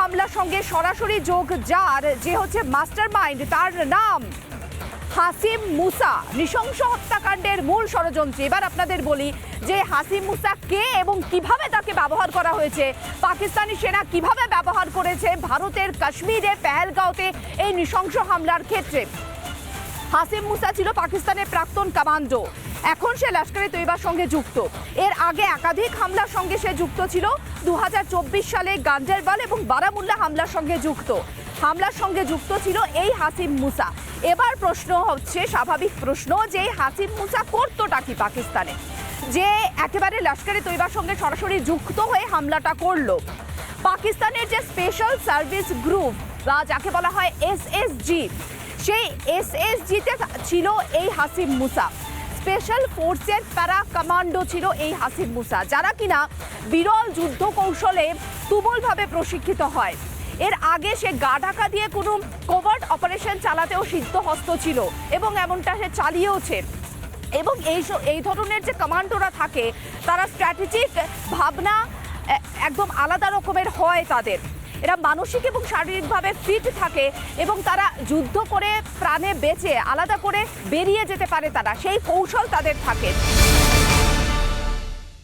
হামলার সঙ্গে সরাসরি যোগ যার, যে হচ্ছে মাস্টার মাইন্ড, তার নাম হাসিম মুসা, নৃশংস হত্যাকাণ্ডের মূল ষড়যন্ত্রী। এবার আপনাদের বলি যে হাসিম মুসা কে এবং কিভাবে তাকে ব্যবহার করা হয়েছে, পাকিস্তানি সেনা কিভাবে ব্যবহার করেছে ভারতের কাশ্মীরে পেহেলগাঁওতে এই নৃশংস হামলার ক্ষেত্রে। হাসিম মুসা ছিল পাকিস্তানের প্রাক্তন কমান্ডো, এখন সে লস্করে তৈয়বার সঙ্গে যুক্ত। এর আগে একাধিক হামলার সঙ্গে সে যুক্ত ছিল। 2024 সালে গান্ডারবাল এবং বারামুল্লা হামলার সঙ্গে যুক্ত ছিল এই হাসিম মুসা। এবার প্রশ্ন হচ্ছে, স্বাভাবিক প্রশ্ন, যে হাসিম মুসা করতোটা কি পাকিস্তানে, যে একেবারে লস্করে তৈয়বার সঙ্গে সরাসরি যুক্ত হয়ে হামলাটা করলো। পাকিস্তানের যে স্পেশাল সার্ভিস গ্রুপ বা যাকে বলা হয় SSG, সেই SSGতে ছিল এই হাসিম মুসা। স্পেশাল ফোর্সের প্যারা কমান্ডো ছিল এই হাসিম মুসা, যারা কিনা বিরল যুদ্ধ কৌশলে তুমুলভাবে প্রশিক্ষিত হয়। এর আগে সে গা ঢাকা দিয়ে কোনো কোভার্ট অপারেশন চালাতেও সিদ্ধহস্ত ছিল এবং এমনটা সে চালিয়েওছে। এবং এই ধরনের যে কমান্ডোরা থাকে, তারা স্ট্র্যাটেজিক ভাবনা একদম আলাদা রকমের হয় তাদের। এরা মানসিক এবং শারীরিকভাবে ফিট থাকে এবং তারা যুদ্ধ করে প্রাণে বেঁচে আলাদা করে বেরিয়ে যেতে পারে, তারা সেই কৌশল তাদের থাকে।